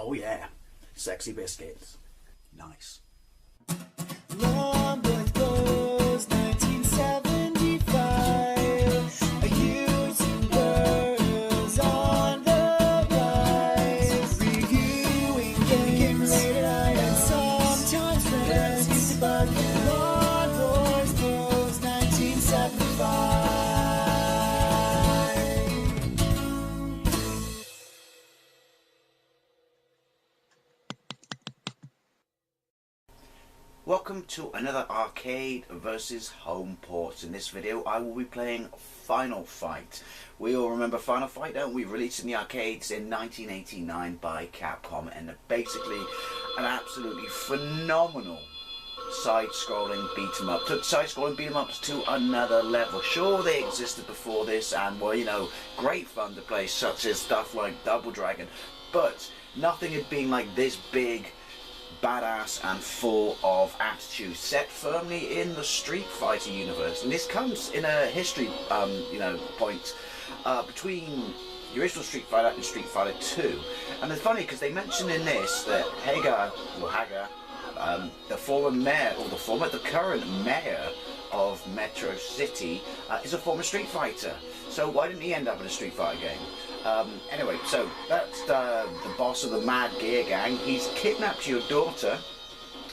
Oh yeah, sexy biscuits. Nice. Long was 1975. A YouTuber is on the rise. Reviewing games late at night and sometimes friends used to bug him. Long was 1975. Welcome to another arcade versus home ports. In this video I will be playing Final Fight. We all remember Final Fight, don't we? Released in the arcades in 1989 by Capcom, and basically an absolutely phenomenal side-scrolling beat-em-up. Took side-scrolling beat-em-ups to another level. Sure, they existed before this and were, you know, great fun to play, such as stuff like Double Dragon, but nothing had been like this big, badass and full of attitude, set firmly in the Street Fighter universe. And this comes in a history point between the original Street Fighter and Street Fighter 2. And it's funny because they mention in this that Hagar, the current mayor of Metro City, is a former Street Fighter. So why didn't he end up in a Street Fighter game? Anyway, so that's the boss of the Mad Gear Gang. He's kidnapped your daughter,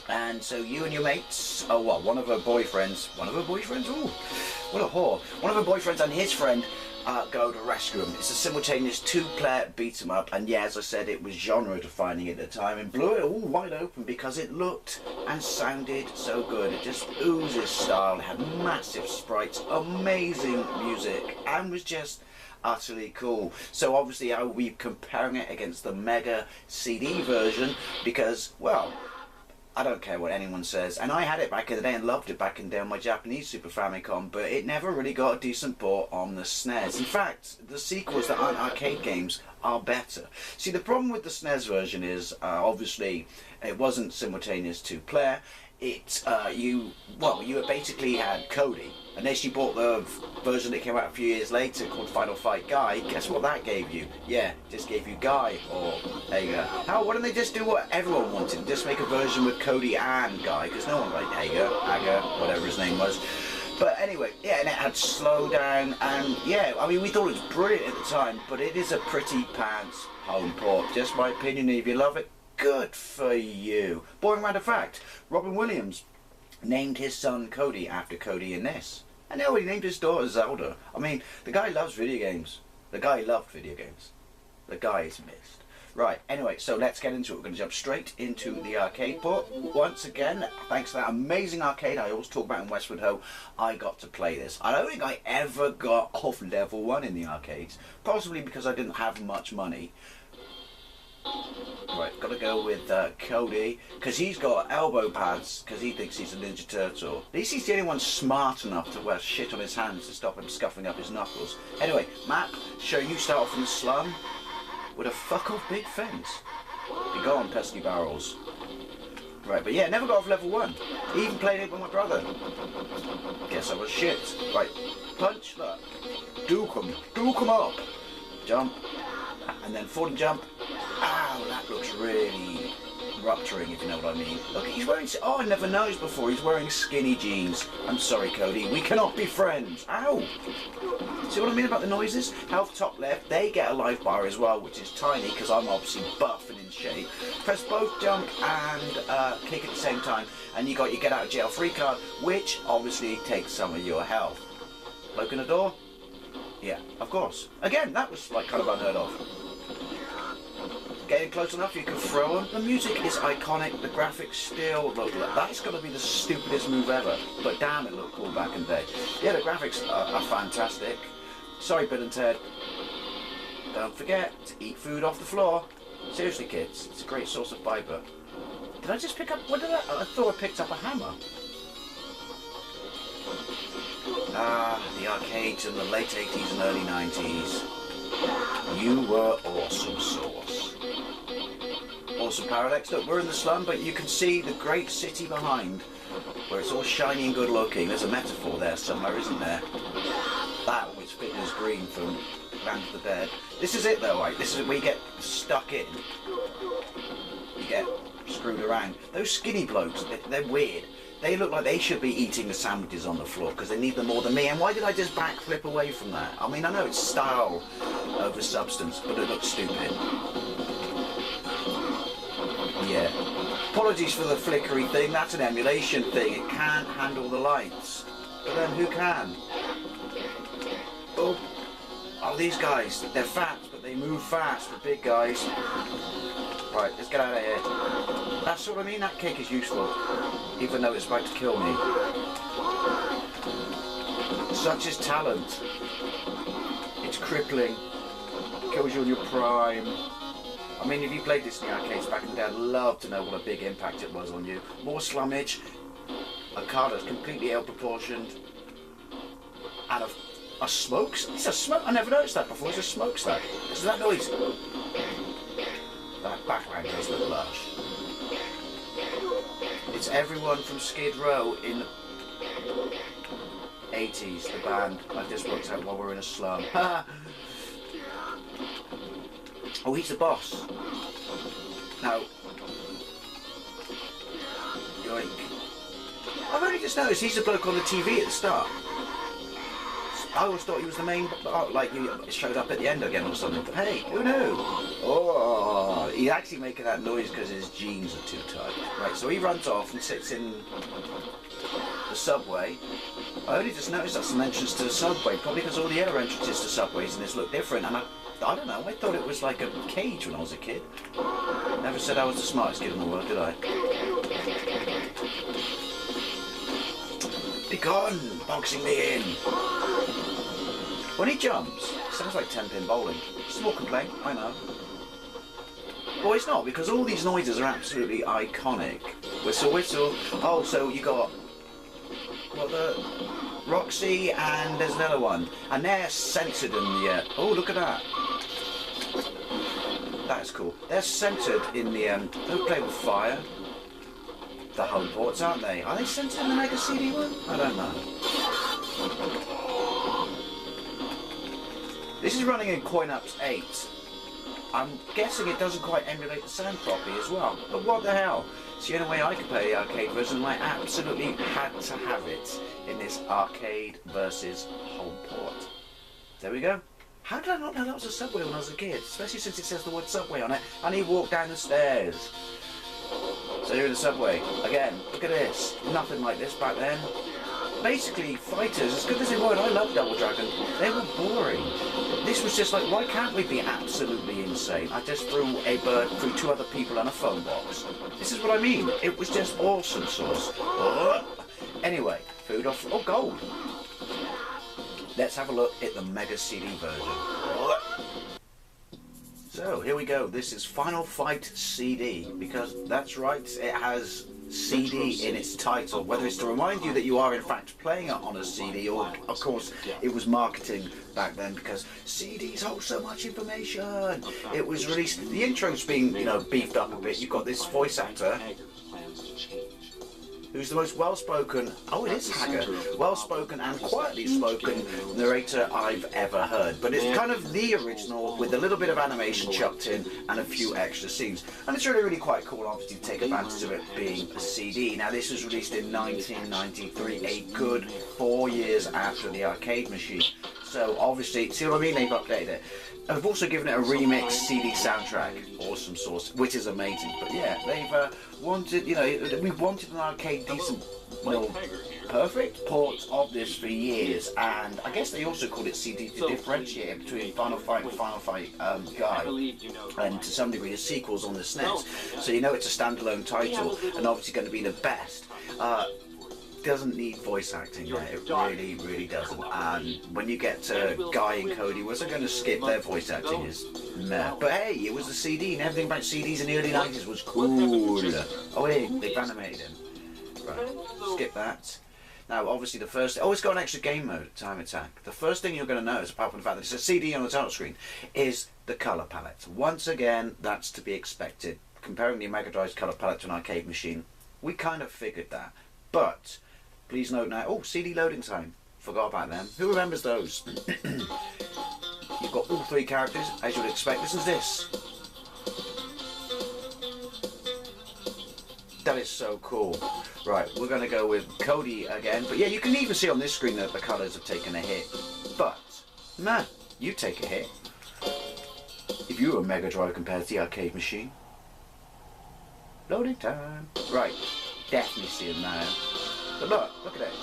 and so you and your mates, one of her boyfriends, ooh, what a whore, one of her boyfriends and his friend go to rescue him. It's a simultaneous two-player beat-em-up, and yeah, as I said, it was genre-defining at the time, and blew it all wide open because it looked and sounded so good. It just oozes style, it had massive sprites, amazing music, and was just utterly cool. So obviously I will be comparing it against the Mega CD version because, well, I don't care what anyone says, and I had it back in the day and loved it back in the day on my Japanese Super Famicom, but it never really got a decent port on the SNES. In fact, the sequels that aren't arcade games are better. See, the problem with the SNES version is, obviously, it wasn't simultaneous two-player. You basically had Cody, unless you bought the version that came out a few years later called Final Fight Guy. Guess what that gave you? Yeah, just gave you Guy, or there you go. Why don't they just do what everyone wanted, just make a version with Cody and Guy, because no one liked Hager, whatever his name was. But anyway, yeah, and it had slowdown, and yeah, I mean, we thought it was brilliant at the time, but it is a pretty pants home port, just my opinion. If you love it, good for you. Boring matter of fact, Robin Williams named his son Cody after Cody in this. And now he named his daughter Zelda. I mean, the guy loves video games. The guy loved video games. The guy is missed. Right, anyway, so let's get into it. We're going to jump straight into the arcade port. Once again, thanks to that amazing arcade I always talk about in Westwood Ho, I got to play this. I don't think I ever got off level 1 in the arcades, possibly because I didn't have much money. Right, gotta go with Cody, because he's got elbow pads, because he thinks he's a Ninja Turtle. At least he's the only one smart enough to wear shit on his hands to stop him scuffing up his knuckles. Anyway, map, show you start off in the slum with a fuck-off big fence. Be gone, pesky barrels. Right, but yeah, never got off level 1. Even played it with my brother. Guess I was shit. Right, punch, look. Duke 'em up. Jump, and then forward jump. Ow, that looks really rupturing, if you know what I mean. Look, he's wearing... Oh, I never noticed before. He's wearing skinny jeans. I'm sorry, Cody. We cannot be friends. Ow! See what I mean about the noises? Health top left. They get a life bar as well, which is tiny, because I'm obviously buff and in shape. Press both jump and kick at the same time, and you got your get out of jail free card, which obviously takes some of your health. Open the door? Yeah, of course. Again, that was like kind of unheard of. Getting close enough, you can throw them. The music is iconic, the graphics still look, that's going to be the stupidest move ever, but damn, it looked cool back in the day. Yeah, the graphics are fantastic. Sorry, Bill and Ted. Don't forget to eat food off the floor. Seriously, kids, it's a great source of fibre. Did I just pick up, what did I thought I picked up a hammer. Ah, the arcades in the late 80s and early 90s. You were awesome sauce. Awesome Parallax. Look, we're in the slum, but you can see the great city behind, where it's all shiny and good looking. There's a metaphor there somewhere, isn't there? That was Fitness Green from land the bed. This is it though, right? This is where you get stuck in. You get screwed around. Those skinny blokes, they're weird. They look like they should be eating the sandwiches on the floor because they need them more than me. And why did I just backflip away from that? I mean, I know it's style over substance, but it looks stupid. Yeah. Apologies for the flickery thing. That's an emulation thing. It can't handle the lights. But then who can? Oh. Oh, these guys. They're fat, but they move fast. The big guys. Right, let's get out of here. That's what I mean. That cake is useful. Even though it's about to kill me. Such is talent. It's crippling. Kills you on your prime. I mean, if you played this in the arcades back in the day, I'd love to know what a big impact it was on you. More slummage, a car that's completely ill-proportioned, and a smoke. It's a smoke. I never noticed that before. It's a smokestack. Is that noise? That background does look lush. It's everyone from Skid Row in 80s, the band. I just worked out while we're in a slum. Oh, he's the boss. Now, yoink. I've only just noticed he's the bloke on the TV at the start. I always thought he was the main, like he showed up at the end again or something. But hey, who knew? Oh, he's actually making that noise because his jeans are too tight. Right, so he runs off and sits in the subway. I only just noticed that's an entrance to the subway, probably because all the other entrances to subways in this look different. And I don't know, I thought it was like a cage when I was a kid. Never said I was the smartest kid in the world, did I? Be gone, boxing me in. When he jumps, it sounds like 10-pin bowling. Small complaint, I know. Well, it's not, because all these noises are absolutely iconic. Whistle, whistle. Oh, so you got Roxy, and there's another one. And they're censored in the... oh, look at that. That's cool. They're censored in the... don't play with fire. The home ports, aren't they? Are they censored in the Mega CD one? I don't know. This is running in Coin-Ups 8. I'm guessing it doesn't quite emulate the sound properly as well. But what the hell? It's the only way I could play the arcade version, and I absolutely had to have it in this arcade versus home port. There we go. How did I not know that was a subway when I was a kid? Especially since it says the word subway on it, and he walked down the stairs. So you're in the subway. Again, look at this. Nothing like this back then. Basically, fighters, as good as they were, and I love Double Dragon, they were boring. This was just like, why can't we be absolutely insane? I just threw a bird through 2 other people and a phone box. This is what I mean. It was just awesome sauce. Anyway, food off. Oh, gold. Let's have a look at the Mega CD version. So, here we go. This is Final Fight CD, because that's right, it has CD in its title, whether it's to remind you that you are in fact playing it on a CD, or of course it was marketing back then because CDs hold so much information. It was released, the intro's been, you know, beefed up a bit. You've got this voice actor who's the most well-spoken, oh, it is Hager, well-spoken and quietly spoken narrator I've ever heard. But it's kind of the original with a little bit of animation chucked in and a few extra scenes. And it's really, really quite cool, obviously, to take advantage of it being a CD. Now, this was released in 1993, a good 4 years after the arcade machine. So, obviously, see what I mean? They've updated it. I've also given it a remix CD soundtrack, awesome source, which is amazing. But yeah, they've wanted, you know, we've wanted an arcade decent, well, perfect port of this for years, and I guess they also called it CD to differentiate between Final Fight and Final Fight Guy, and to some degree the sequels on the SNES. So you know it's a standalone title, and obviously going to be the best. Doesn't need voice acting there, it really, really doesn't. And when you get to Guy and Cody, we're going to skip their voice acting is meh. But hey, it was a CD, and everything about CDs in the early 90s was cool. Oh hey, they've animated him. Right, skip that. Now obviously the first, oh, it's got an extra game mode, Time Attack. The first thing you're going to notice, apart from the fact that it's a CD on the title screen, is the colour palette. Once again, that's to be expected. Comparing the Mega Drive's colour palette to an arcade machine, we kind of figured that. But please note now, oh, CD loading time. Forgot about them. Who remembers those? You got all three characters, as you would expect. Listen to this. That is so cool. Right, we're going to go with Cody again. But yeah, you can even see on this screen that the colours have taken a hit. But, man, you take a hit. If you were a Mega Drive compared to the arcade machine. Loading time. Right, definitely see him now. But look at it.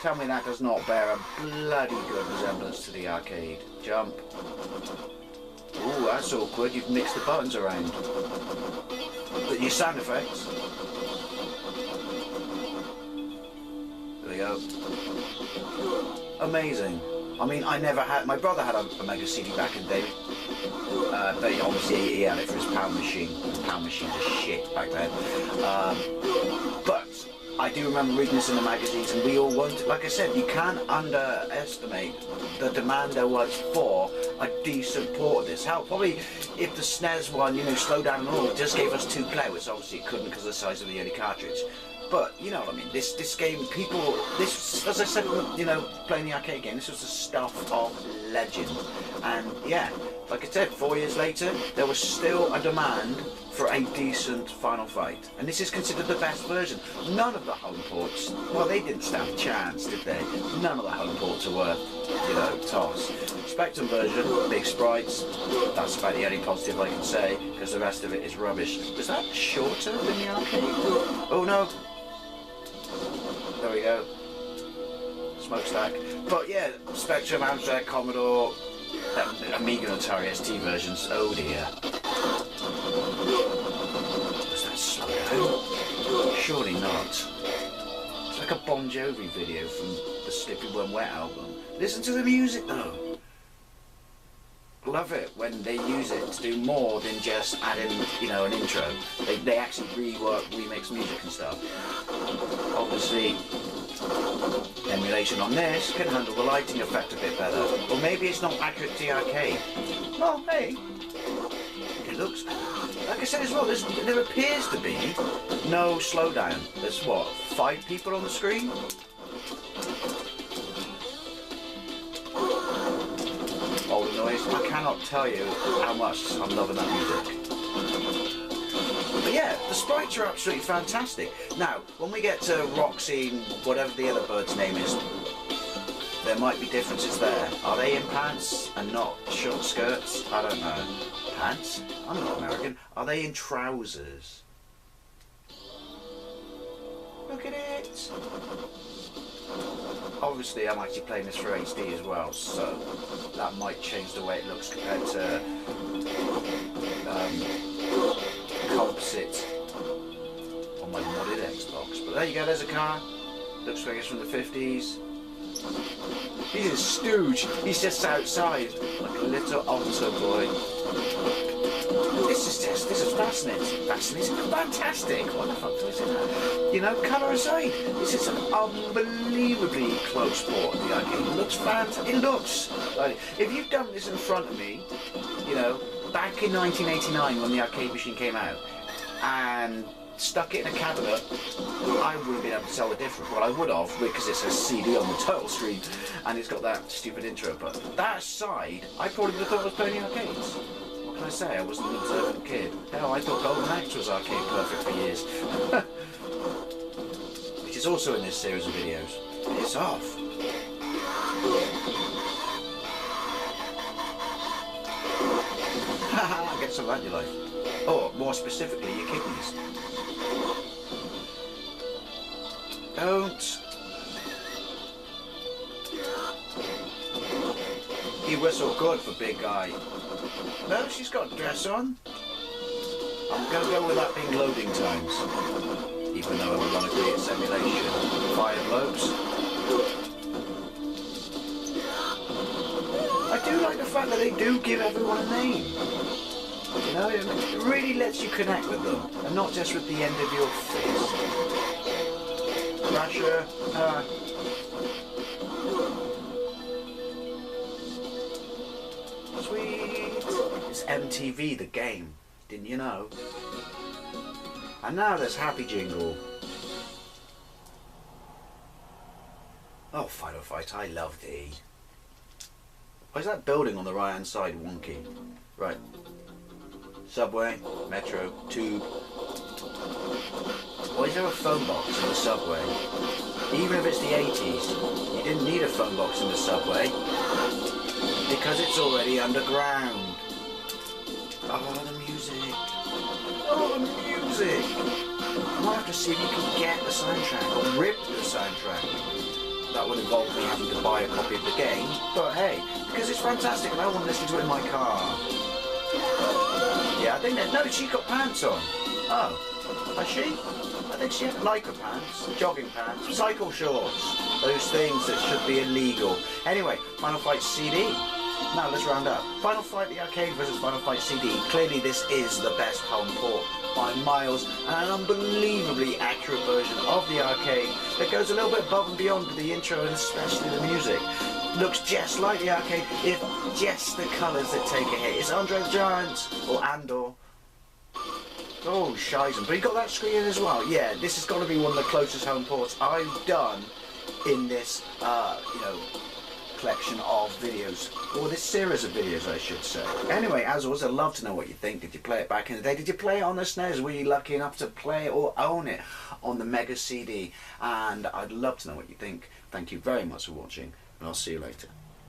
Tell me that does not bear a bloody good resemblance to the arcade. Jump. Ooh, that's awkward. You've mixed the buttons around. But your sound effects. There we go. Amazing. I mean, I never had. My brother had a Mega CD back in the day. But obviously he had it for his pound machine. Pound machines are shit back then. But I do remember reading this in the magazines, and we all wanted, like I said, you can't underestimate the demand there was for a decent port of this. Hell, probably if the SNES one, you know, slowed down and all, just gave us 2 play, which obviously it couldn't because of the size of the early cartridge. But, you know what I mean, this game, people, this, as I said, you know, playing the arcade game, this was the stuff of legend. And yeah, like I said, 4 years later, there was still a demand for a decent Final Fight. And this is considered the best version. None of the home ports, well, they didn't stand a chance, did they? None of the home ports are worth, you know, toss. Spectrum version, big sprites, that's about the only positive I can say, because the rest of it is rubbish. Was that shorter than the arcade? Oh no. There we go. Smokestack. But yeah, Spectrum, Amstrad, Commodore, Amiga and Atari ST versions. Oh dear. Was that slow down? Surely not. It's like a Bon Jovi video from the Slippy When Wet album. Listen to the music though. Love it when they use it to do more than just add in, you know, an intro. They actually rework, remix music and stuff. Obviously, emulation on this can handle the lighting effect a bit better. Or maybe it's not accurate to the arcade. Well, hey, it looks good. Like I said as well, there appears to be no slowdown. There's what, 5 people on the screen? All the noise. I cannot tell you how much I'm loving that music. But yeah, the sprites are absolutely fantastic. Now, when we get to Roxy, whatever the other bird's name is, there might be differences there. Are they in pants and not short skirts? I don't know. Pants? I'm not American. Are they in trousers? Look at it. Obviously, I'm actually playing this for HD as well, so that might change the way it looks compared to composite on my modded Xbox. But there you go, there's a car. Looks like it's from the 50s. He's a stooge. He's just outside like a little altar boy. This is fascinating. Fascinating. Fantastic. What the fuck was it? You know, colour aside, this is an unbelievably close port of the arcade. It looks fantastic. It looks like, if you've done this in front of me, you know, back in 1989 when the arcade machine came out, and stuck it in a cabinet, I wouldn't have been able to tell the difference. Well, I would have, because it says CD on the title screen, and it's got that stupid intro. But that aside, I probably would have thought I was playing the arcades. What can I say? I wasn't an observant kid. Hell, I thought Golden Axe was arcade perfect for years. Which is also in this series of videos. It's off. Haha, get some of that in your life. Or, more specifically, your kidneys. Don't. You whistle good for big guy. No, she's got a dress on. I'm going to go with that being loading times. Even though ironically it's emulation. 5 lobes. I do like the fact that they do give everyone a name. You know, it really lets you connect with them, and not just with the end of your fist. Thrasher, sweet. It's MTV the game, didn't you know? And now there's Happy Jingle. Oh, Final Fight, I love thee. Why is that building on the right hand side wonky? Right. Subway, metro, tube. Why is there a phone box in the subway? Even if it's the 80s, you didn't need a phone box in the subway because it's already underground. Oh, the music. Oh, the music. I might have to see if you can get the soundtrack or rip the soundtrack. That would involve me having to buy a copy of the game, but hey, because it's fantastic and I want to listen to it in my car. Yeah, I think that, no, she's got pants on. Oh, has she? I think she had Lycra pants, jogging pants, cycle shorts, those things that should be illegal. Anyway, Final Fight CD. Now let's round up. Final Fight the arcade versus Final Fight CD. Clearly this is the best home port by miles, and an unbelievably accurate version of the arcade that goes a little bit above and beyond with the intro and especially the music. Looks just like the arcade, if just the colours that take a hit. It's Andre the Giant, or Andor. Oh, shizen. But you got that screen as well. Yeah, this has got to be one of the closest home ports I've done in this, collection of videos, or this series of videos I should say. Anyway, as always, I'd love to know what you think. Did you play it back in the day? Did you play it on the SNES? Were you lucky enough to play it or own it on the Mega CD? And I'd love to know what you think. Thank you very much for watching, and I'll see you later.